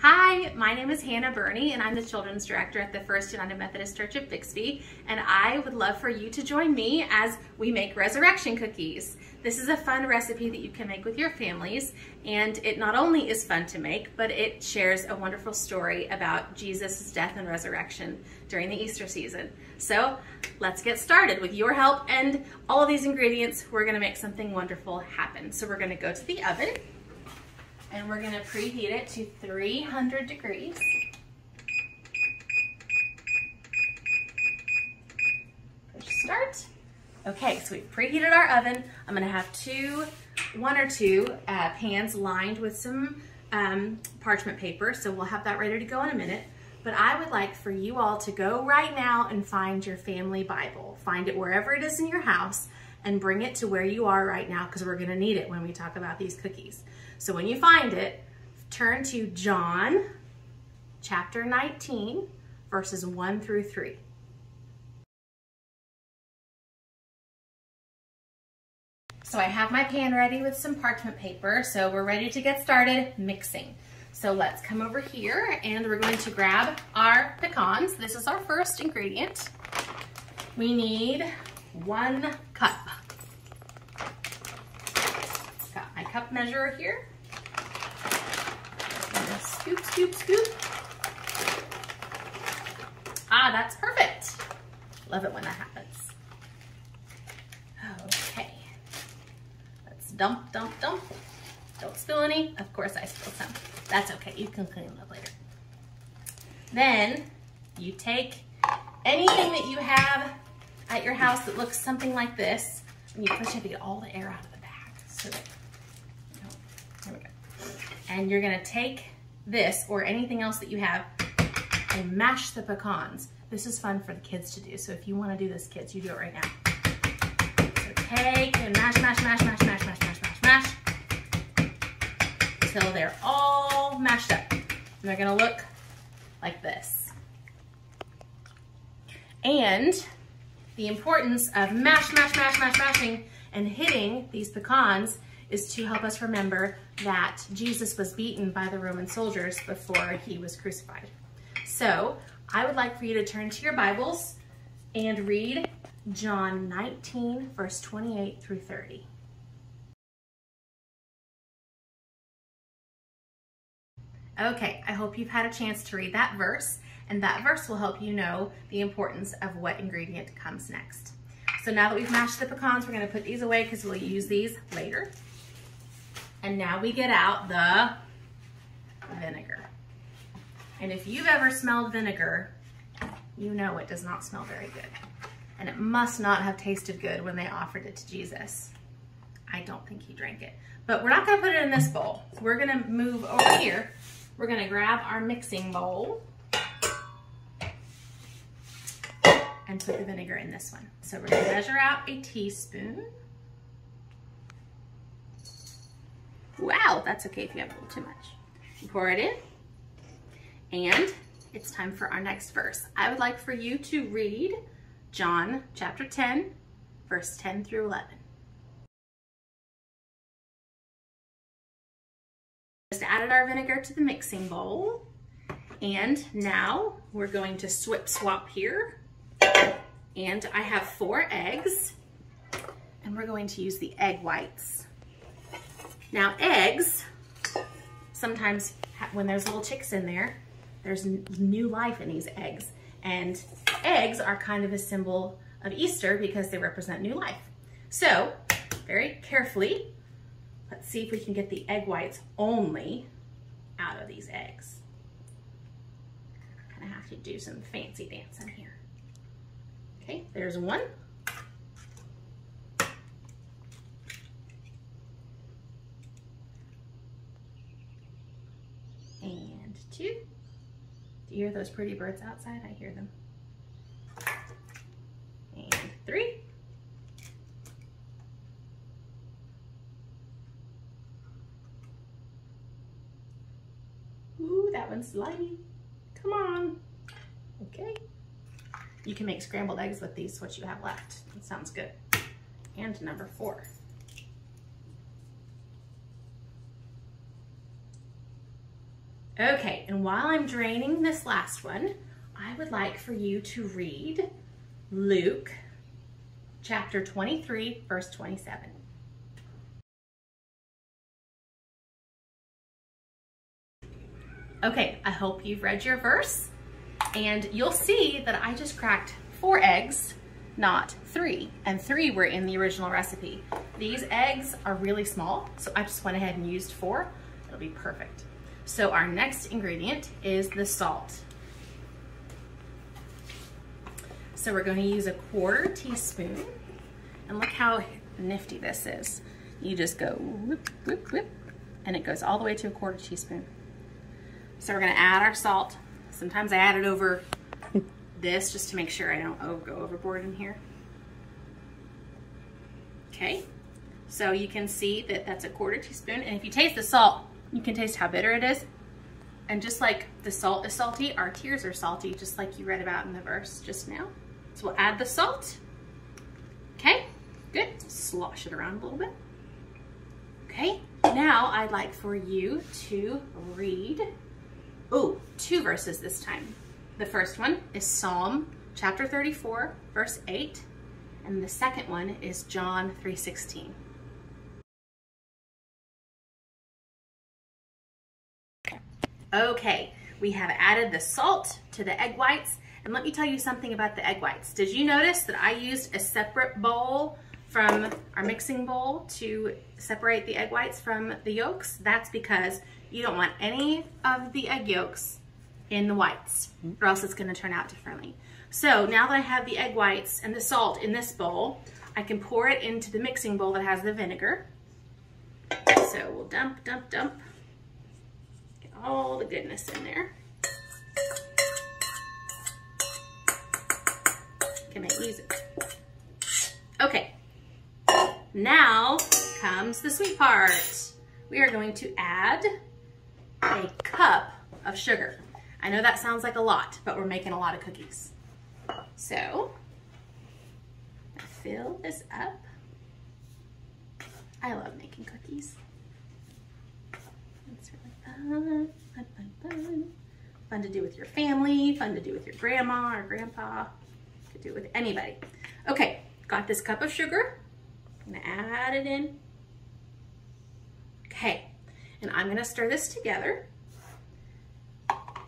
Hi, my name is Hannah Burney and I'm the Children's Director at the First United Methodist Church of Bixby, and I would love for you to join me as we make resurrection cookies. This is a fun recipe that you can make with your families, and it not only is fun to make, but it shares a wonderful story about Jesus' death and resurrection during the Easter season. So let's get started. With your help and all of these ingredients, we're gonna make something wonderful happen. So we're gonna go to the oven, and we're gonna preheat it to 300 degrees. Push start. Okay, so we've preheated our oven. I'm gonna have one or two pans lined with some parchment paper, so we'll have that ready to go in a minute. But I would like for you all to go right now and find your family Bible. Find it wherever it is in your house and bring it to where you are right now, because we're gonna need it when we talk about these cookies. So when you find it, turn to John chapter 19, verses 1 through 3. So I have my pan ready with some parchment paper, so we're ready to get started mixing. So let's come over here and we're going to grab our pecans. This is our first ingredient. We need 1 cup. Got my cup measurer here. Scoop, scoop, scoop. Ah, that's perfect. Love it when that happens. Okay. Let's dump, dump, dump. Don't spill any. Of course I spilled some. That's okay, you can clean it up later. Then you take anything that you have at your house that looks something like this, and you push it to get all the air out of the bag. So that, there we go. And you're gonna take this or anything else that you have and mash the pecans. This is fun for the kids to do, so if you want to do this, kids, you do it right now. So take and mash, mash, mash, mash, mash, mash, mash, mash, mash until they're all mashed up. And they're gonna look like this. And the importance of mashing and hitting these pecans is to help us remember that Jesus was beaten by the Roman soldiers before he was crucified. So I would like for you to turn to your Bibles and read John 19, verse 28 through 30. Okay, I hope you've had a chance to read that verse, and that verse will help you know the importance of what ingredient comes next. So now that we've mashed the pecans, we're gonna put these away because we'll use these later. And now we get out the vinegar. And if you've ever smelled vinegar, you know it does not smell very good. And it must not have tasted good when they offered it to Jesus. I don't think he drank it. But we're not gonna put it in this bowl. We're gonna move over here. We're gonna grab our mixing bowl and put the vinegar in this one. So we're gonna measure out a teaspoon. Wow, that's okay if you have a little too much. You pour it in, and it's time for our next verse. I would like for you to read John chapter 10, verse 10 through 11. Just added our vinegar to the mixing bowl, and now we're going to swap here. And I have 4 eggs, and we're going to use the egg whites. Now eggs, sometimes when there's little chicks in there, there's new life in these eggs. And eggs are kind of a symbol of Easter because they represent new life. So very carefully, let's see if we can get the egg whites only out of these eggs. Kind of have to do some fancy dancing here. Okay, there's 1. And 2. Do you hear those pretty birds outside? I hear them. And 3. Ooh, that one's slimy. Come on. Okay. You can make scrambled eggs with these, what you have left. That sounds good. And number 4. Okay, and while I'm draining this last one, I would like for you to read Luke chapter 23, verse 27. Okay, I hope you've read your verse, and you'll see that I just cracked 4 eggs, not 3, and 3 were in the original recipe. These eggs are really small, so I just went ahead and used 4. It'll be perfect. So our next ingredient is the salt. So we're going to use a 1/4 teaspoon, and look how nifty this is. You just go whip, whip, whip, and it goes all the way to a 1/4 teaspoon. So we're going to add our salt. Sometimes I add it over this just to make sure I don't go overboard in here. Okay, so you can see that that's a 1/4 teaspoon, and if you taste the salt, you can taste how bitter it is. And just like the salt is salty, our tears are salty, just like you read about in the verse just now. So we'll add the salt. Okay, good. Slosh it around a little bit. Okay, now I'd like for you to read, 2 verses this time. The first one is Psalm chapter 34, verse 8, and the second one is John 3:16. Okay, we have added the salt to the egg whites, and let me tell you something about the egg whites. Did you notice that I used a separate bowl from our mixing bowl to separate the egg whites from the yolks? That's because you don't want any of the egg yolks in the whites, or else it's going to turn out differently. So now that I have the egg whites and the salt in this bowl, I can pour it into the mixing bowl that has the vinegar. So we'll dump, dump, dump. Get all the goodness in there. Can I use it? Okay. Now comes the sweet part. We are going to add a cup of sugar. I know that sounds like a lot, but we're making a lot of cookies. So, fill this up. I love making cookies. It's really fun, fun, fun, fun. Fun to do with your family, fun to do with your grandma or grandpa. You could do it with anybody. Okay, got this cup of sugar. I'm gonna add it in. Okay, and I'm gonna stir this together.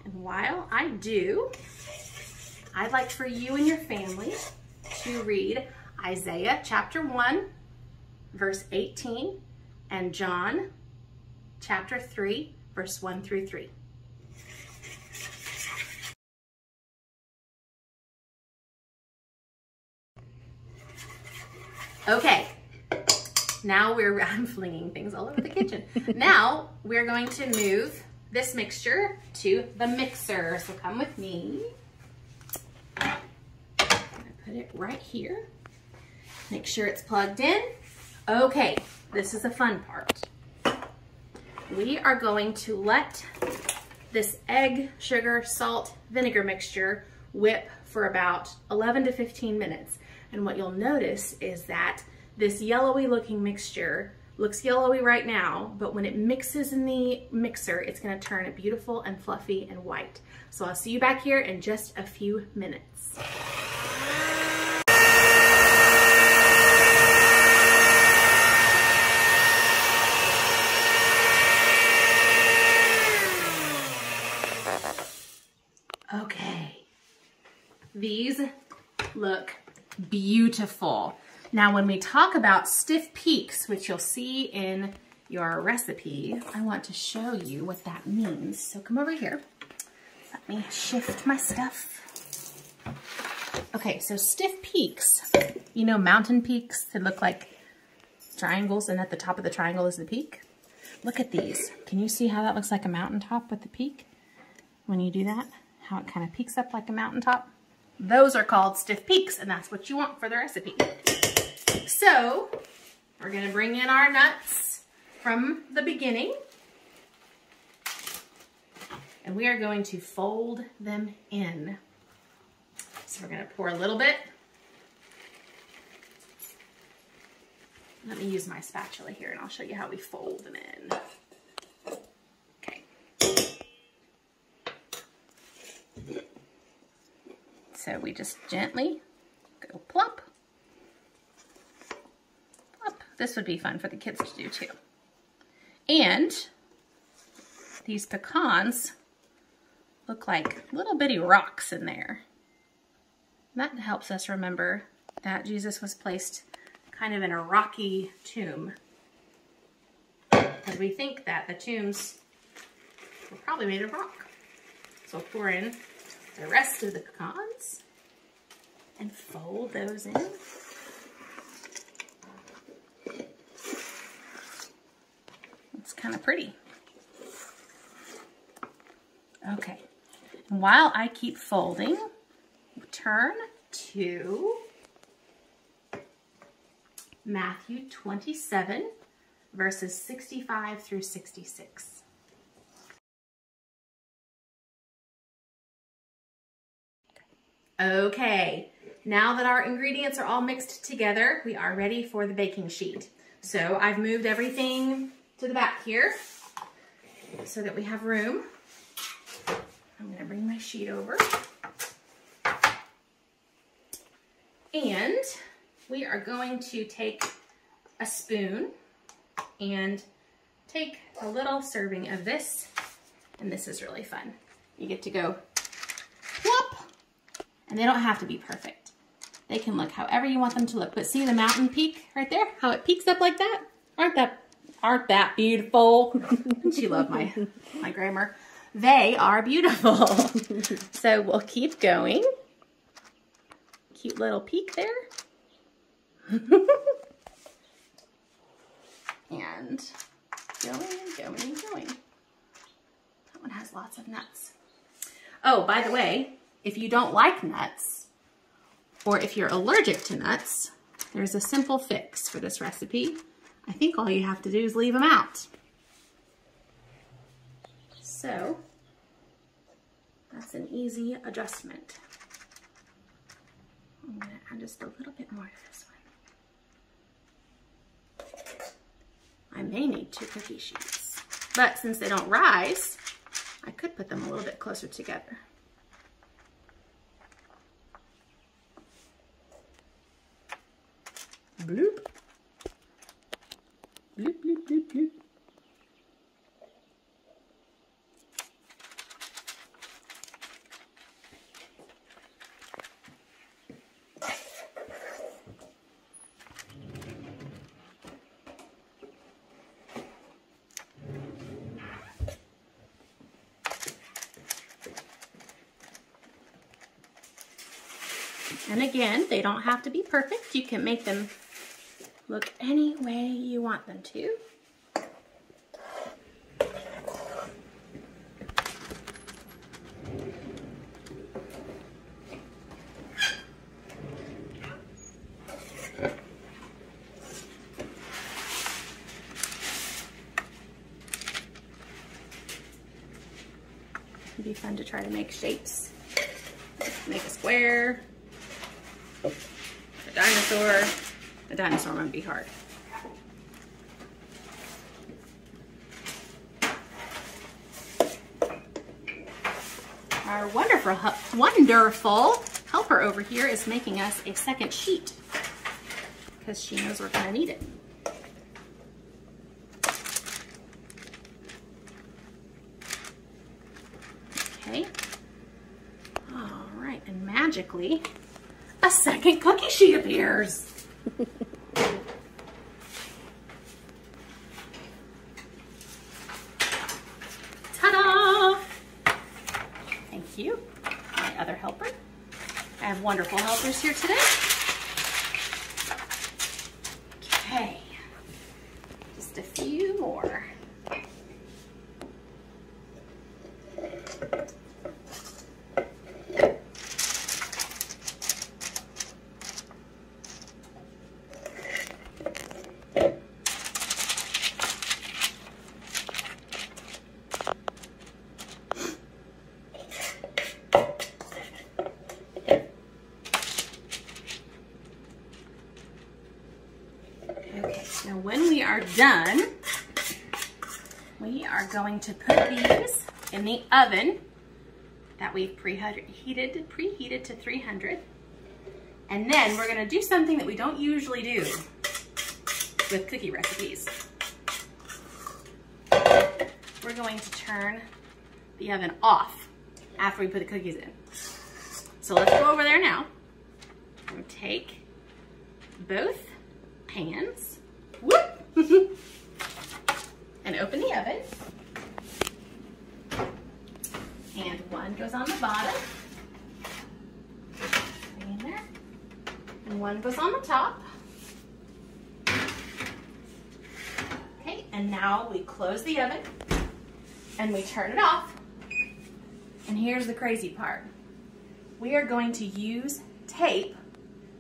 And while I do, I'd like for you and your family to read Isaiah chapter 1, verse 18, and John chapter 3, verse 1 through 3. Okay, now I'm flinging things all over the kitchen. Now we're going to move this mixture to the mixer. So come with me. I'm gonna put it right here. Make sure it's plugged in. Okay, this is the fun part. We are going to let this egg, sugar, salt, vinegar mixture whip for about 11 to 15 minutes. And what you'll notice is that this yellowy looking mixture looks yellowy right now, but when it mixes in the mixer, it's gonna turn it beautiful and fluffy and white. So I'll see you back here in just a few minutes. Okay, these look beautiful. Now, when we talk about stiff peaks, which you'll see in your recipe, I want to show you what that means. So come over here. Let me shift my stuff. Okay, so stiff peaks, you know, mountain peaks that look like triangles, and at the top of the triangle is the peak. Look at these. Can you see how that looks like a mountaintop with the peak? When you do that, how it kind of peaks up like a mountaintop? Those are called stiff peaks, and that's what you want for the recipe. So, we're gonna bring in our nuts from the beginning, and we are going to fold them in. So we're gonna pour a little bit. Let me use my spatula here, and I'll show you how we fold them in. Okay. So we just gently go plop, plop. This would be fun for the kids to do too. And these pecans look like little bitty rocks in there. That helps us remember that Jesus was placed kind of in a rocky tomb. Because we think that the tombs were probably made of rock. So we'll pour in the rest of the pecans and fold those in. It's kind of pretty. Okay, and while I keep folding, turn to Matthew 27, verses 65 through 66. Okay, now that our ingredients are all mixed together, we are ready for the baking sheet. So I've moved everything to the back here so that we have room. I'm going to bring my sheet over. And we are going to take a spoon and take a little serving of this. And this is really fun. You get to go whoop. And they don't have to be perfect. They can look however you want them to look. But see the mountain peak right there? How it peaks up like that? Aren't that beautiful? She loved my grammar. They are beautiful. So we'll keep going. Cute little peak there. And going and going and going. That one has lots of nuts. Oh, by the way, if you don't like nuts, or if you're allergic to nuts, there's a simple fix for this recipe. I think all you have to do is leave them out. So, that's an easy adjustment. I'm going to add just a little bit more to this one. I may need 2 cookie sheets, but since they don't rise, I could put them a little bit closer together. Bloop. Bloop, bloop, bloop, bloop. And again, they don't have to be perfect. You can make them look any way you want them to. It'd be fun to try to make shapes. Make a square. A dinosaur. A dinosaur might be hard. Our wonderful helper over here is making us a second sheet because she knows we're going to need it. Okay. All right, and magically, a second cookie sheet appears. Ta-da! Thank you, my other helper. I have wonderful helpers here today. Okay, just a few more. Now when we are done, we are going to put these in the oven that we've preheated to 300. And then we're gonna do something that we don't usually do with cookie recipes. We're going to turn the oven off after we put the cookies in. So let's go over there now. I'm gonna take both pans, whoop, and open the oven. And one goes on the bottom, in there, and one goes on the top. Okay, and now we close the oven and we turn it off. And here's the crazy part. We are going to use tape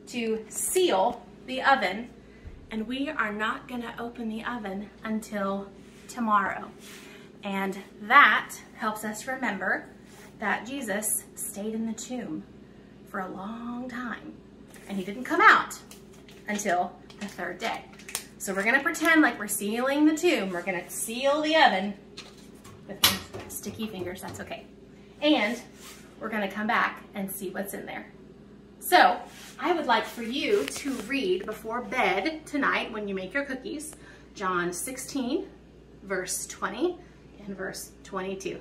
to seal the oven, and we are not gonna open the oven until tomorrow. And that helps us remember that Jesus stayed in the tomb for a long time, and he didn't come out until the third day. So we're gonna pretend like we're sealing the tomb. We're gonna seal the oven with my sticky fingers, that's okay. And we're gonna come back and see what's in there. So I would like for you to read before bed tonight when you make your cookies, John 16, verse 20 and verse 22.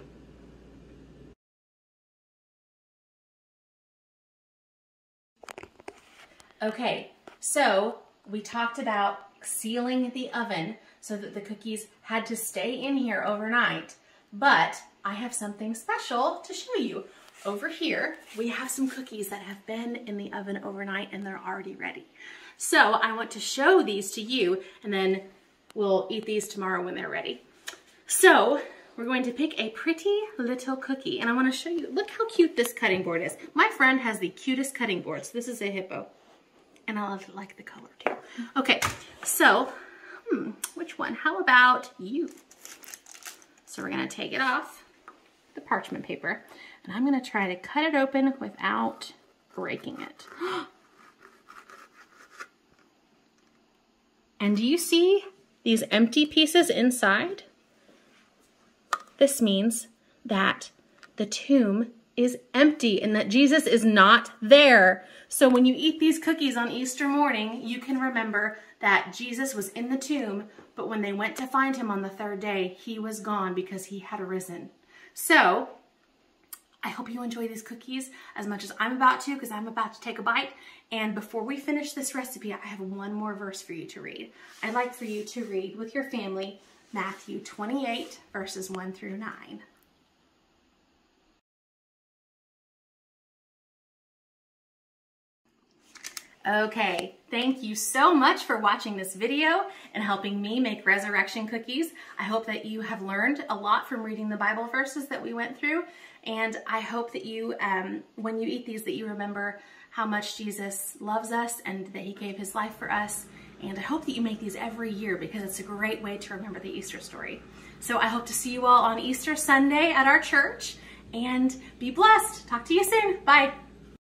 Okay, so we talked about sealing the oven so that the cookies had to stay in here overnight, but I have something special to show you. Over here, we have some cookies that have been in the oven overnight and they're already ready. So I want to show these to you, and then we'll eat these tomorrow when they're ready. So we're going to pick a pretty little cookie, and I want to show you, look how cute this cutting board is. My friend has the cutest cutting boards. This is a hippo, and I like the color too. Okay, so, which one? How about you? So we're gonna take it off the parchment paper, and I'm gonna try to cut it open without breaking it. And do you see these empty pieces inside? This means that the tomb is empty and that Jesus is not there. So when you eat these cookies on Easter morning, you can remember that Jesus was in the tomb, but when they went to find him on the third day, he was gone because he had arisen. So I hope you enjoy these cookies as much as I'm about to, because I'm about to take a bite. And before we finish this recipe, I have one more verse for you to read. I'd like for you to read with your family Matthew 28, verses 1 through 9. Okay, thank you so much for watching this video and helping me make resurrection cookies. I hope that you have learned a lot from reading the Bible verses that we went through, and I hope that you, when you eat these, that you remember how much Jesus loves us and that he gave his life for us. And I hope that you make these every year because it's a great way to remember the Easter story. So I hope to see you all on Easter Sunday at our church, and be blessed. Talk to you soon. Bye.